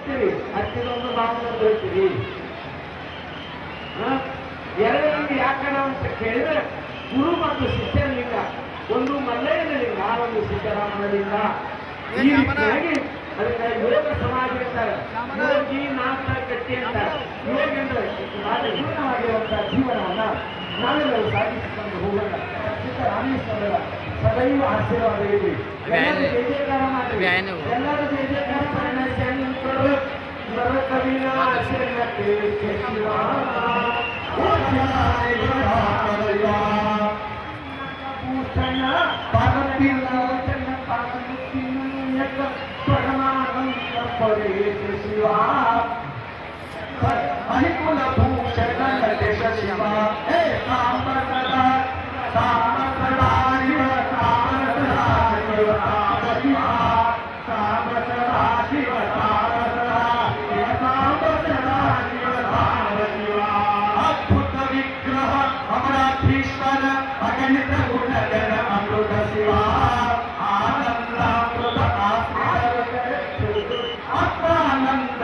ಹತ್ತಿರಿ, ಹತ್ತಿರೊಂದು ನಾವು ಬೀಳ್ತೀರಿ. ಎರಡರಲ್ಲಿ ಯಾಕಣ ಅಂತ ಕೇಳಿದ್ರೆ ಗುರು ಮತ್ತು ಶಿಷ್ಯರ ಲಿಂಗ, ಒಂದು ಮಲ್ಲಯ್ಯನ ಲಿಂಗ, ಒಂದು ಸಿದ್ದರಾಮನ ಲಿಂಗ. ಈ ರೀತಿಯಾಗಿ ಅದಕ್ಕೆ ಯೋಗ ಸಮಾಜ ಅಂತಾರೆ, ಯೋಗಿ ನಾಥ ಕಟ್ಟಿ ಅಂತಾರೆ. ಯೋಗೇಂದ್ರ ಪೂರ್ಣವಾಗಿರುವಂತಹ ಜೀವನವನ್ನ ನಾವೆಲ್ಲರೂ ಸಾಗಿಸಿಕೊಂಡು ಹೋಗೋಣ. ಸಿದ್ದರಾಮೇಶ್ವರರ ಸದೈವ ಆಶೀರ್ವಾದ ಇರಲಿ. ಎಲ್ಲರೂ ಜಯ ಜಯಕಾರ ಮಾಡಿ, ಎಲ್ಲರೂ ಜಯ ಜಯಕಾರ ಶಿವ ಅಹಿಕುಲ ಭೂಷಣ ದೇಶ ಶಿವ ಹೇ ಸಾಂಬ ಸದಾ ಸಾಂಬ ಸದಾ ಶಿವ ಸಾಂಬ ಸದಾ ಶಿವ ಸಾಂಬ ಶಿವ ಸಾಂಬ ಸದಾ ಶಿವ ಸಾಂಬ ಸದಾ ಶಿವ ಸಾಂಬ ಸದಾ ಶಿವ ಸಾಂಬ ಶಿವ. ಅದ್ಭುತ ವಿಗ್ರಹ ಅಮರಾಧೀಶ್ವರ ಅಗಣಿತ ಗುಣಗಣ ಅಮೃತ ಶಿವ ಆನಂದಾಮೃತ ಆತ್ಮಾನಂದ